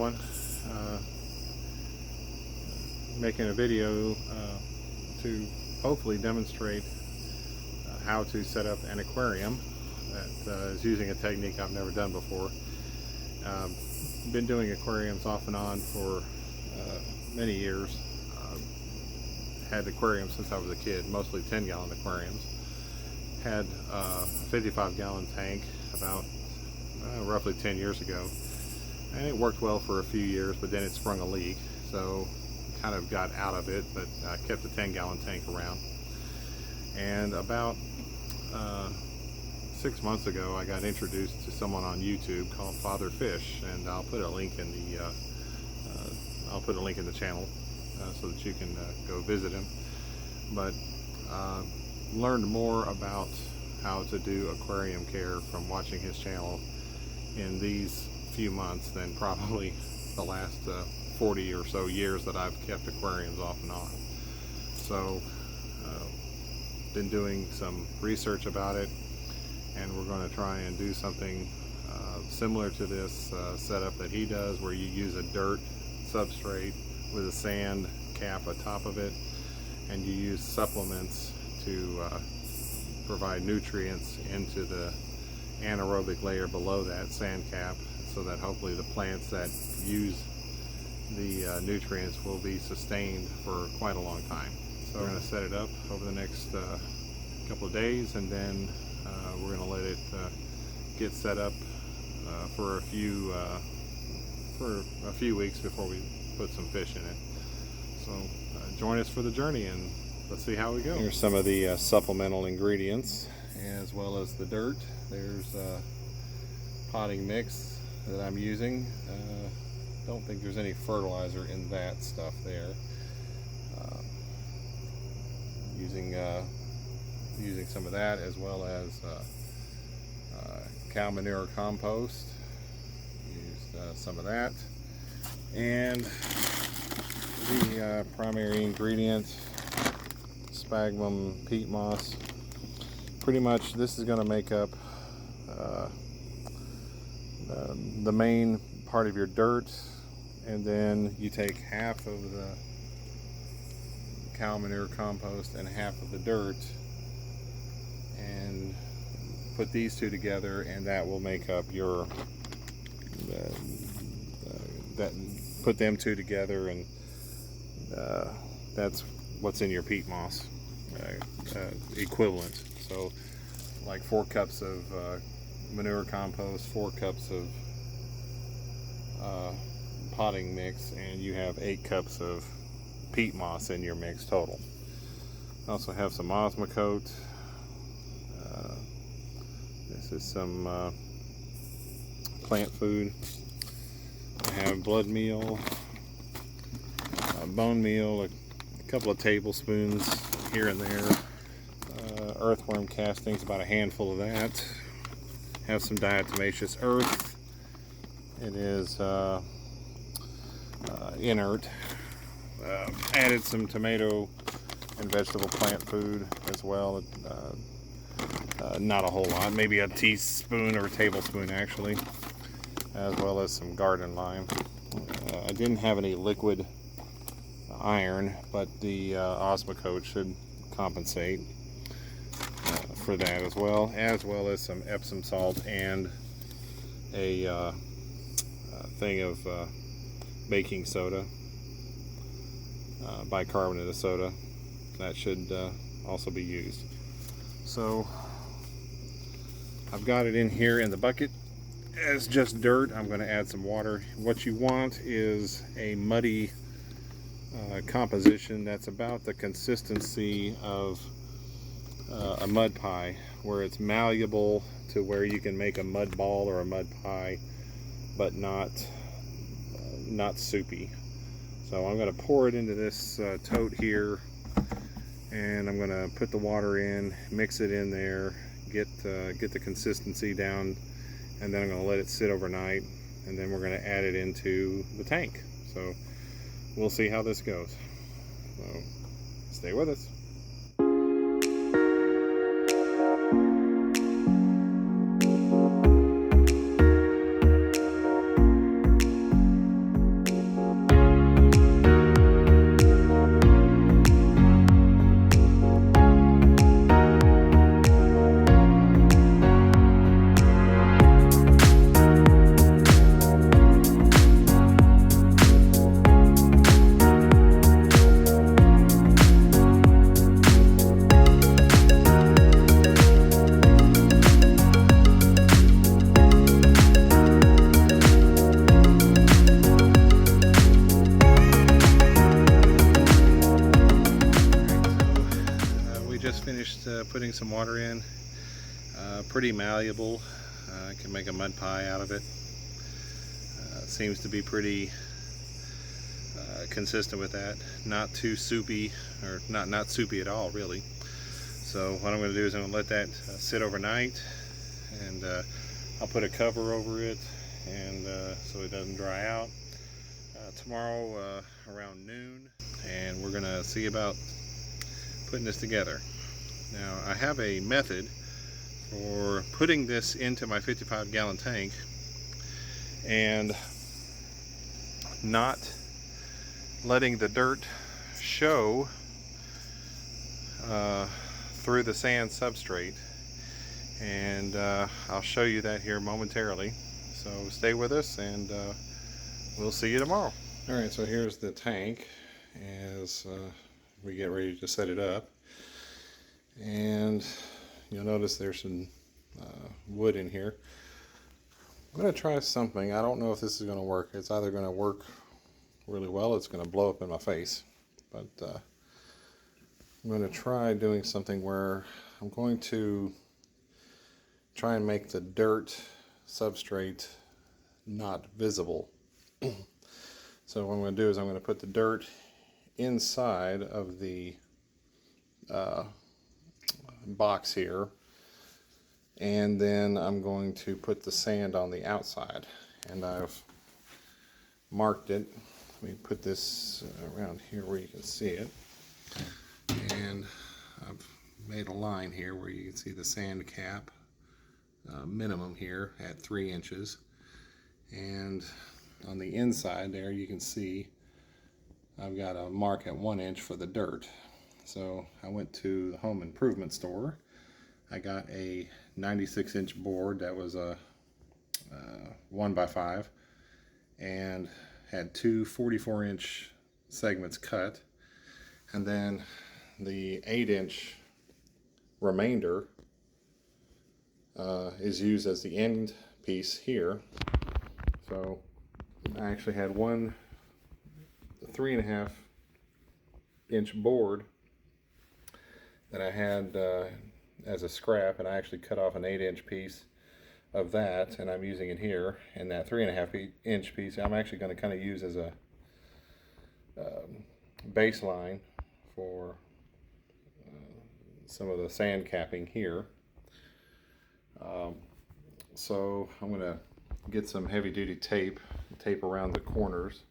one. Making a video to hopefully demonstrate how to set up an aquarium that is using a technique I've never done before. Been doing aquariums off and on for many years. Had aquariums since I was a kid, mostly 10-gallon aquariums. Had a 55-gallon tank about roughly 10 years ago, and it worked well for a few years, but then it sprung a leak, so kind of got out of it, but I kept the 10-gallon tank around. And about 6 months ago, I got introduced to someone on YouTube called Father Fish, and I'll put a link in the channel so that you can go visit him. But learned more about how to do aquarium care from watching his channel in these few months than probably the last 40 or so years that I've kept aquariums off and on. So been doing some research about it, and we're going to try and do something similar to this setup that he does, where you use a dirt substrate with a sand cap atop of it, and you use supplements to provide nutrients into the anaerobic layer below that sand cap, so that hopefully the plants that use the nutrients will be sustained for quite a long time. So we're going to set it up over the next couple of days, and then we're going to let it get set up for a few weeks before we put some fish in it. So join us for the journey, and let's see how we go. Here's some of the supplemental ingredients, as well as the dirt. There's potting mix that I'm using. Don't think there's any fertilizer in that stuff there. Using some of that, as well as cow manure compost. Used some of that, and the primary ingredient, sphagnum peat moss. Pretty much this is going to make up the main part of your dirt, and then you take half of the cow manure compost and half of the dirt and put these two together, and that will make up your put them two together, and that's what's in your peat moss equivalent. So like 4 cups of manure compost, 4 cups of potting mix, and you have 8 cups of peat moss in your mix total. I also have some Osmocote. This is some plant food. I have blood meal, bone meal, a couple of tablespoons here and there, earthworm castings, about a handful of that. Have some diatomaceous earth. It is inert. Added some tomato and vegetable plant food as well. Not a whole lot, maybe a teaspoon or a tablespoon actually, as well as some garden lime. I didn't have any liquid iron, but the Osmocote should compensate for that, as well as some Epsom salt and a thing of baking soda, bicarbonate of soda. That should also be used. So I've got it in here in the bucket as just dirt. I'm going to add some water. What you want is a muddy composition that's about the consistency of a mud pie, where it's malleable to where you can make a mud ball or a mud pie, but not soupy. So I'm going to pour it into this tote here, and I'm going to put the water in, mix it in there, get the consistency down, and then I'm going to let it sit overnight, and then we're going to add it into the tank. So we'll see how this goes. So stay with us. just finished putting some water in. Pretty malleable. I can make a mud pie out of it. Seems to be pretty consistent with that. Not too soupy, or not soupy at all, really. So what I'm going to do is I'm going to let that sit overnight, and I'll put a cover over it, and so it doesn't dry out. Tomorrow around noon, and we're going to see about putting this together. Now, I have a method for putting this into my 55-gallon tank and not letting the dirt show through the sand substrate, and I'll show you that here momentarily. So stay with us, and we'll see you tomorrow. Alright, so here's the tank as we get ready to set it up, and you'll notice there's some wood in here. I'm going to try something. I don't know if this is going to work. It's either going to work really well, it's going to blow up in my face, but I'm going to try doing something where I'm going to try and make the dirt substrate not visible. So what I'm going to do is I'm going to put the dirt inside of the box here, and then I'm going to put the sand on the outside, and I've marked it. Let me put this around here where you can see it, and I've made a line here where you can see the sand cap minimum here at 3 inches, and on the inside there you can see I've got a mark at 1 inch for the dirt. So I went to the home improvement store. I got a 96-inch board that was a 1x5 and had two 44-inch segments cut, and then the 8-inch remainder is used as the end piece here. So I actually had one 3.5-inch board that I had as a scrap, and I actually cut off an 8-inch piece of that, and I'm using it here. And that 3.5-inch piece I'm actually going to kind of use as a baseline for some of the sand capping here. So I'm going to get some heavy-duty tape around the corners.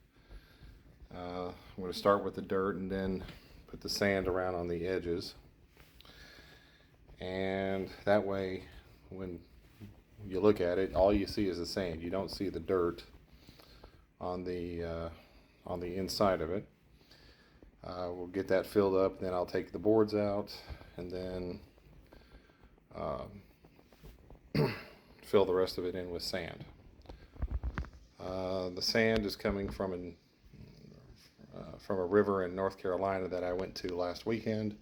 I'm going to start with the dirt and then put the sand around on the edges, and that way when you look at it, all you see is the sand. You don't see the dirt on the inside of it. We'll get that filled up, then I'll take the boards out, and then fill the rest of it in with sand. The sand is coming from a river in North Carolina that I went to last weekend.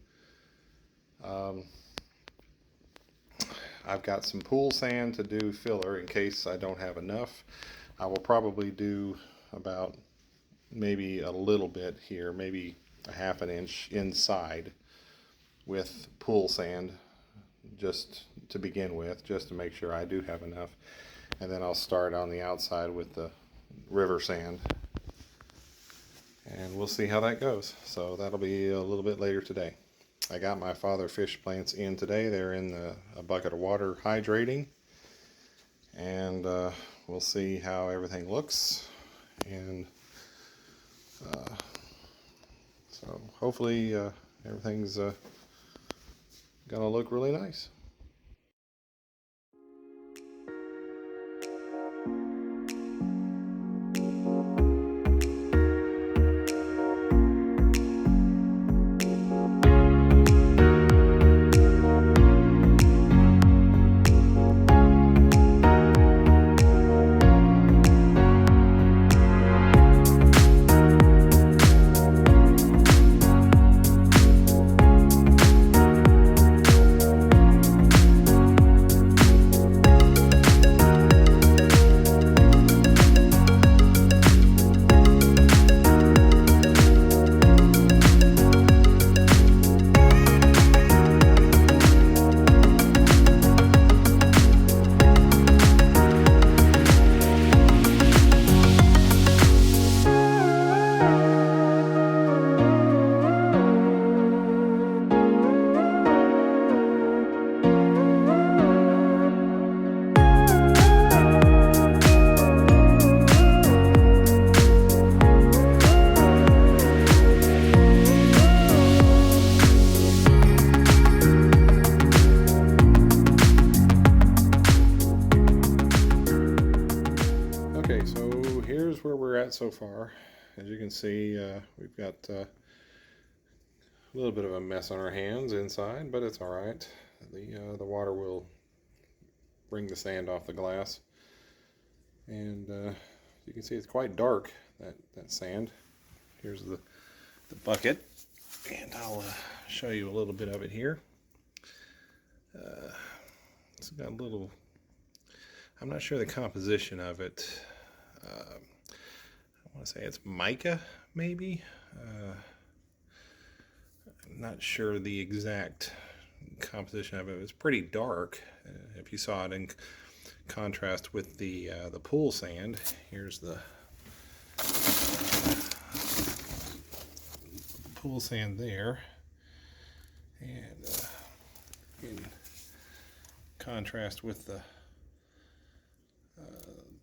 I've got some pool sand to do filler in case I don't have enough. I will probably do about maybe a little bit here, maybe a 1/2 inch inside with pool sand, just to begin with, just to make sure I do have enough. And then I'll start on the outside with the river sand, and we'll see how that goes. So that'll be a little bit later today. I got my father fish plants in today. They're in a bucket of water hydrating, and we'll see how everything looks. And so hopefully everything's gonna look really nice. right so far. As you can see, we've got a little bit of a mess on our hands inside, but it's all right. The water will bring the sand off the glass, and you can see it's quite dark, that sand. Here's the bucket, and I'll show you a little bit of it here. It's got a little, I'm not sure the composition of it. I want to say it's mica, maybe. I'm not sure the exact composition of it. It's pretty dark. If you saw it in contrast with the pool sand, here's the pool sand there, and in contrast with the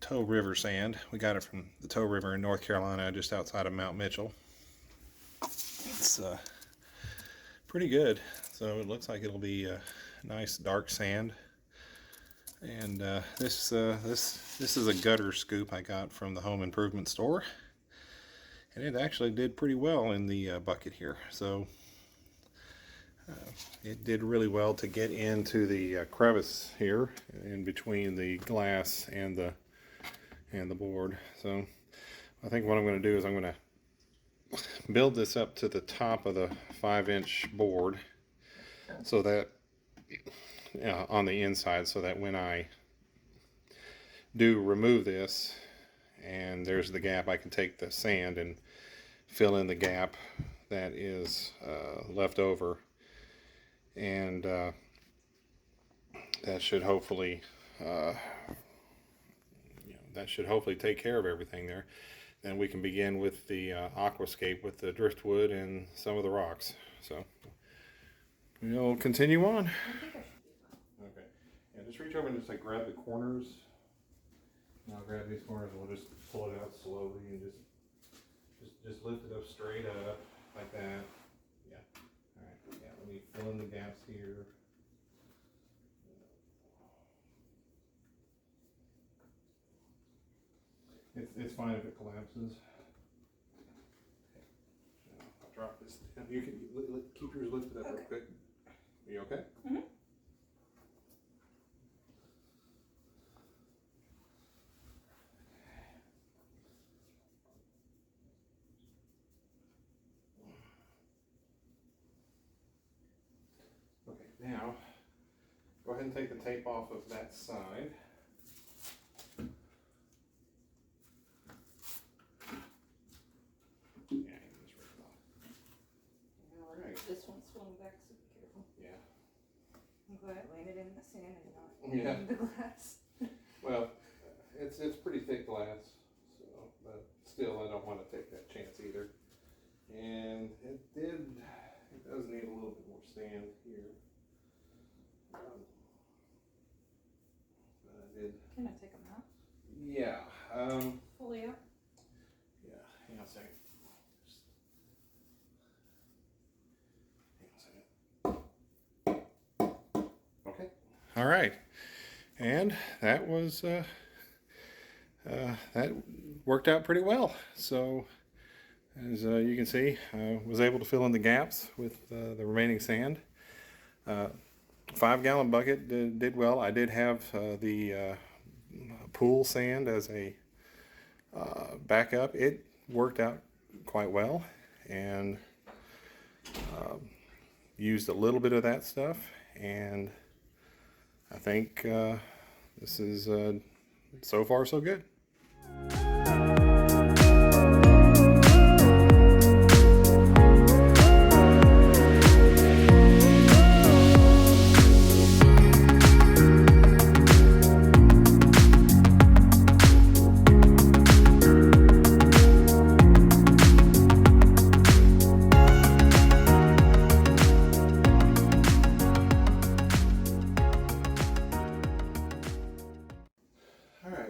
Toe River sand. We got it from the Toe River in North Carolina, just outside of Mount Mitchell. It's pretty good. So it looks like it'll be a nice dark sand. And this is a gutter scoop I got from the home improvement store, and it actually did pretty well in the bucket here. So it did really well to get into the crevice here in between the glass and the board. So I think what I'm going to do is I'm going to build this up to the top of the 5-inch board, so that on the inside, so that when I do remove this and there's the gap, I can take the sand and fill in the gap that is left over, and that should hopefully take care of everything there. Then we can begin with the aquascape with the driftwood and some of the rocks. So we'll continue on. Okay, and just reach over and just like grab the corners. And I'll grab these corners and we'll just pull it out slowly and just lift it up straight up like that. Yeah. All right. Yeah. Let me fill in the gaps here. It's fine if it collapses. I'll drop this down. You can keep yours lifted up real quick. Are you okay? Mm-hmm. Okay, now go ahead and take the tape off of that side. This one's swung back, so be careful. Yeah. I'm glad I landed in the sand and not in the glass. Well, it's pretty thick glass, so, but still I don't want to take that chance either. And it does need a little bit more sand here. But I did. Can I take them out? Yeah. Fully out? Yeah, hang on a second. Okay. All right, and that was that worked out pretty well. So as you can see, I was able to fill in the gaps with the remaining sand. 5-gallon bucket did well. I did have the pool sand as a backup. It worked out quite well, and used a little bit of that stuff, and I think this is so far so good.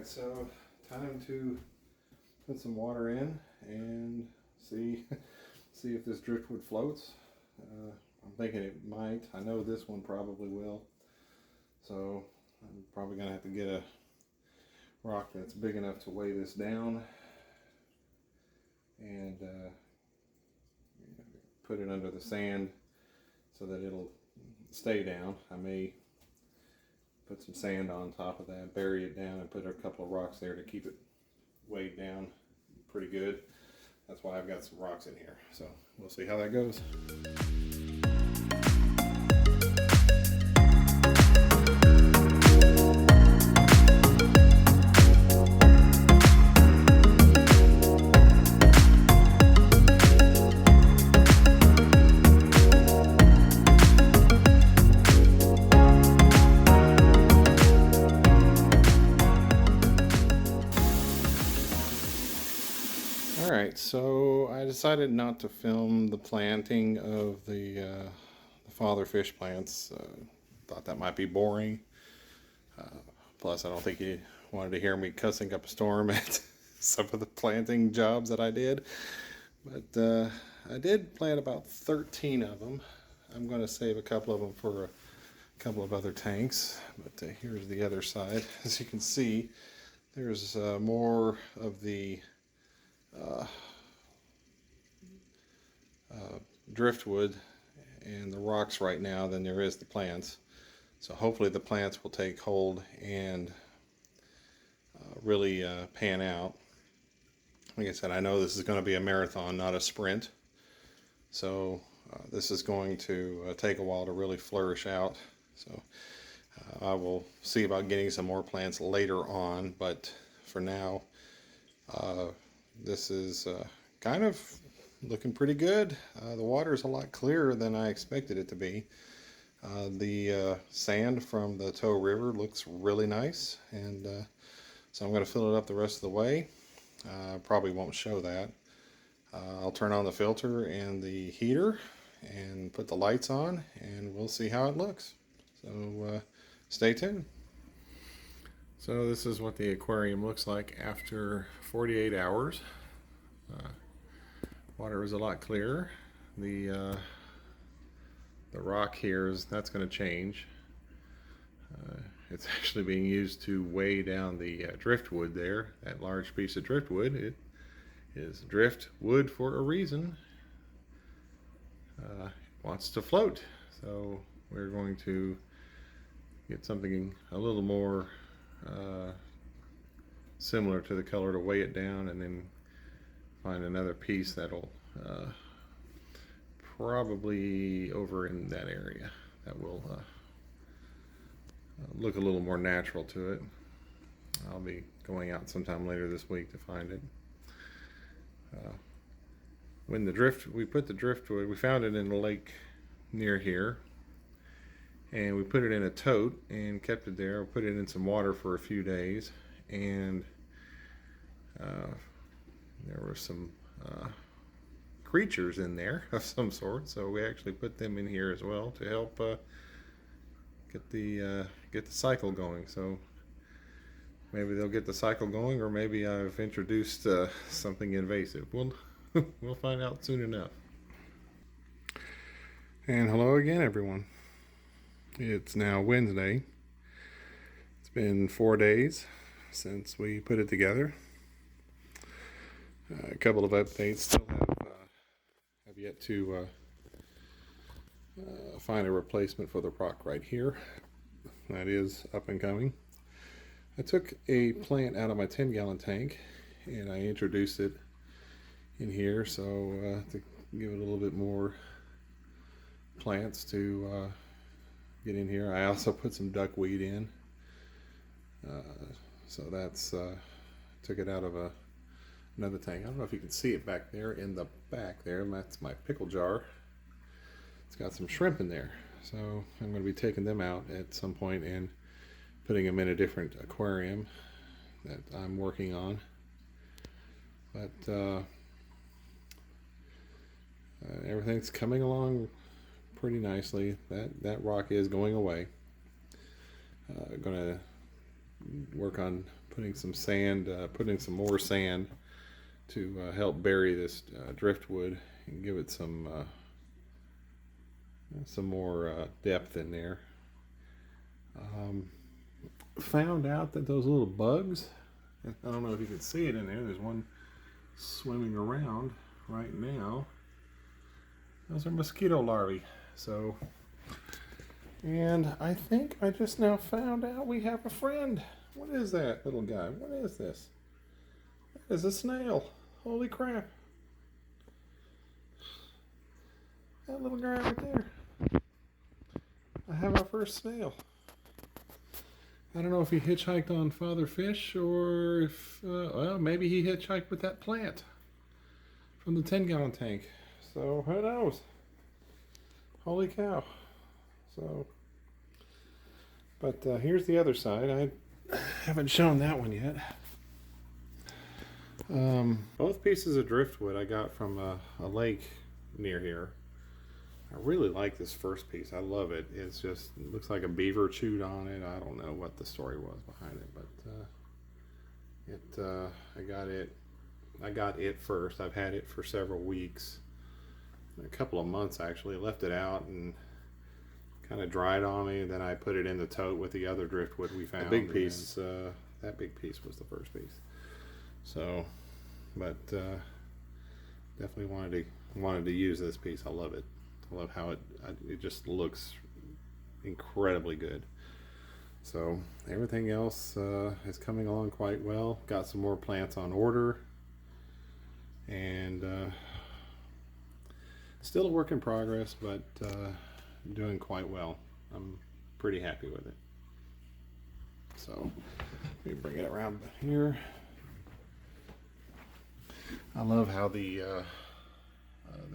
So time to put some water in and see if this driftwood floats. I'm thinking it might. I know this one probably will. So I'm probably gonna have to get a rock that's big enough to weigh this down. and put it under the sand so that it'll stay down. I may put some sand on top of that, bury it down, and put a couple of rocks there to keep it weighed down pretty good. That's why I've got some rocks in here. So we'll see how that goes. Alright, so I decided not to film the planting of the father fish plants. Thought that might be boring. Plus, I don't think you wanted to hear me cussing up a storm at some of the planting jobs that I did. But I did plant about 13 of them. I'm going to save a couple of them for a couple of other tanks. But here's the other side. As you can see, there's more of the driftwood and the rocks right now than there is the plants. So hopefully the plants will take hold and really pan out. Like I said, I know this is going to be a marathon, not a sprint. So this is going to take a while to really flourish out. So I will see about getting some more plants later on, but for now this is kind of looking pretty good. The water is a lot clearer than I expected it to be. The sand from the Tow River looks really nice, and so I'm going to fill it up the rest of the way. Probably won't show that. I'll turn on the filter and the heater and put the lights on, and we'll see how it looks. So stay tuned. So this is what the aquarium looks like after 48 hours. Water is a lot clearer. The rock here that's going to change. It's actually being used to weigh down the driftwood there. That large piece of driftwood, it is driftwood for a reason. It wants to float. So we're going to get something a little more similar to the color to weigh it down, and then find another piece that'll probably over in that area that will look a little more natural to it. I'll be going out sometime later this week to find it. When we put the driftwood, we found it in a lake near here, and we put it in a tote and kept it there. We put it in some water for a few days, and there were some creatures in there of some sort, so we actually put them in here as well to help get the cycle going. So maybe they'll get the cycle going, or maybe I've introduced something invasive. We'll find out soon enough. And hello again, everyone. It's now Wednesday. It's been 4 days since we put it together. A couple of updates. Still have yet to find a replacement for the rock right here. That is up and coming. I took a plant out of my 10-gallon tank and I introduced it in here, so to give it a little bit more plants to get in here. I also put some duckweed in, so that's took it out of another tank. I don't know if you can see it back there in the back there. That's my pickle jar. It's got some shrimp in there, so I'm going to be taking them out at some point and putting them in a different aquarium that I'm working on. But everything's coming along pretty nicely. That rock is going away. Going to work on putting some sand, putting some more sand to help bury this driftwood and give it some more depth in there. Found out that those little bugs, I don't know if you can see it in there, there's one swimming around right now. Those are mosquito larvae. So, and I think I just now found out we have a friend. What is that little guy? What is this? That is a snail. Holy crap. That little guy right there. I have our first snail. I don't know if he hitchhiked on Father Fish or if, well, maybe he hitchhiked with that plant from the 10-gallon tank. So, who knows? Holy cow. So, but here's the other side. I haven't shown that one yet. Both pieces of driftwood I got from a lake near here. I really like this first piece. I love it. It looks like a beaver chewed on it. I don't know what the story was behind it, but I got it first. I've had it for several weeks, a couple of months actually. Left it out and kind of dried on me. Then I put it in the tote with the other driftwood we found. The big piece, that big piece was the first piece. So, but definitely wanted to use this piece. I love it. I love how it just looks incredibly good. So everything else is coming along quite well. Got some more plants on order, and still a work in progress, but doing quite well. I'm pretty happy with it. So let me bring it around here. I love how the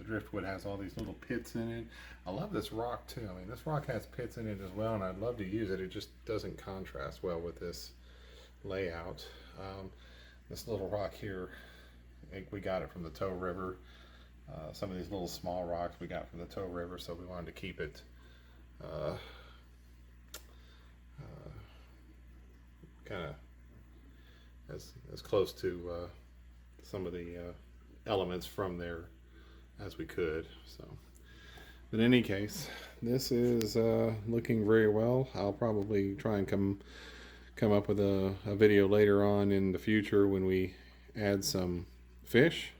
driftwood has all these little pits in it. I love this rock too. I mean, this rock has pits in it as well, and I'd love to use it. It just doesn't contrast well with this layout. This little rock here, we got it from the Tow River. Some of these little small rocks we got from the Tow River, so we wanted to keep it kind of as close to some of the elements from there as we could. So, but in any case, this is looking very well. I'll probably try and come up with a video later on in the future when we add some fish.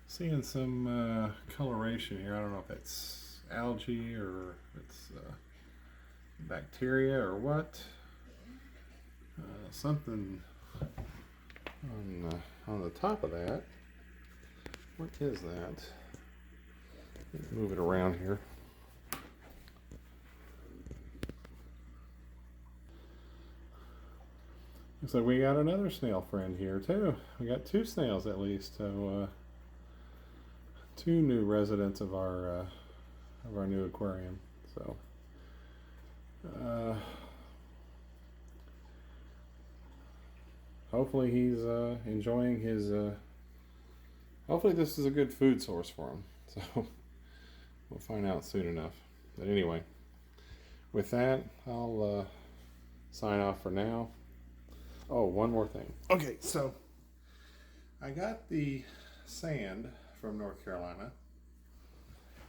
Seeing some coloration here. I don't know if it's algae or if it's bacteria or what. Something on the top of that. What is that? Move it around here. Looks like we got another snail friend here too. We got two snails at least. So two new residents of our new aquarium. So hopefully he's enjoying his. Hopefully this is a good food source for him. So we'll find out soon enough. But anyway, with that, I'll sign off for now. Oh, one more thing. Okay, so I got the sand from North Carolina,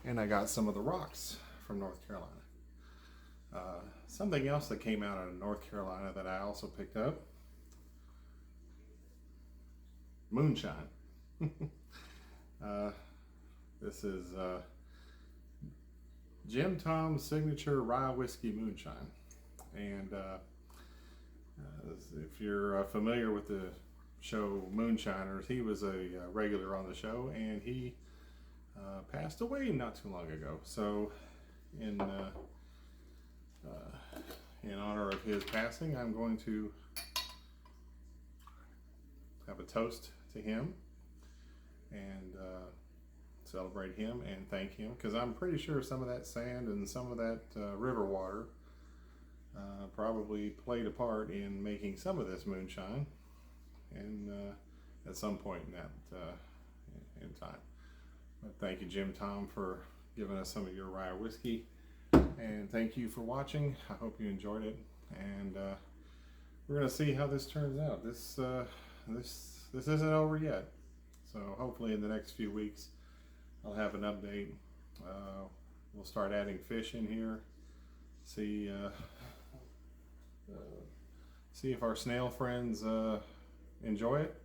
and I got some of the rocks from North Carolina. Something else that came out of North Carolina that I also picked up: moonshine. This is Jim Tom's signature rye whiskey moonshine, and if you're familiar with the show Moonshiners, he was a regular on the show, and he passed away not too long ago. So in honor of his passing, I'm going to have a toast to him and celebrate him and thank him, because I'm pretty sure some of that sand and some of that river water probably played a part in making some of this moonshine, and at some point in that in time. But thank you, Jim Tom, for giving us some of your rye whiskey, and thank you for watching. I hope you enjoyed it, and we're gonna see how this turns out. This isn't over yet, so hopefully in the next few weeks I'll have an update. We'll start adding fish in here. See if our snail friends enjoy it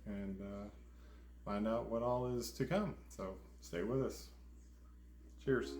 and find out what all is to come. So stay with us. Cheers.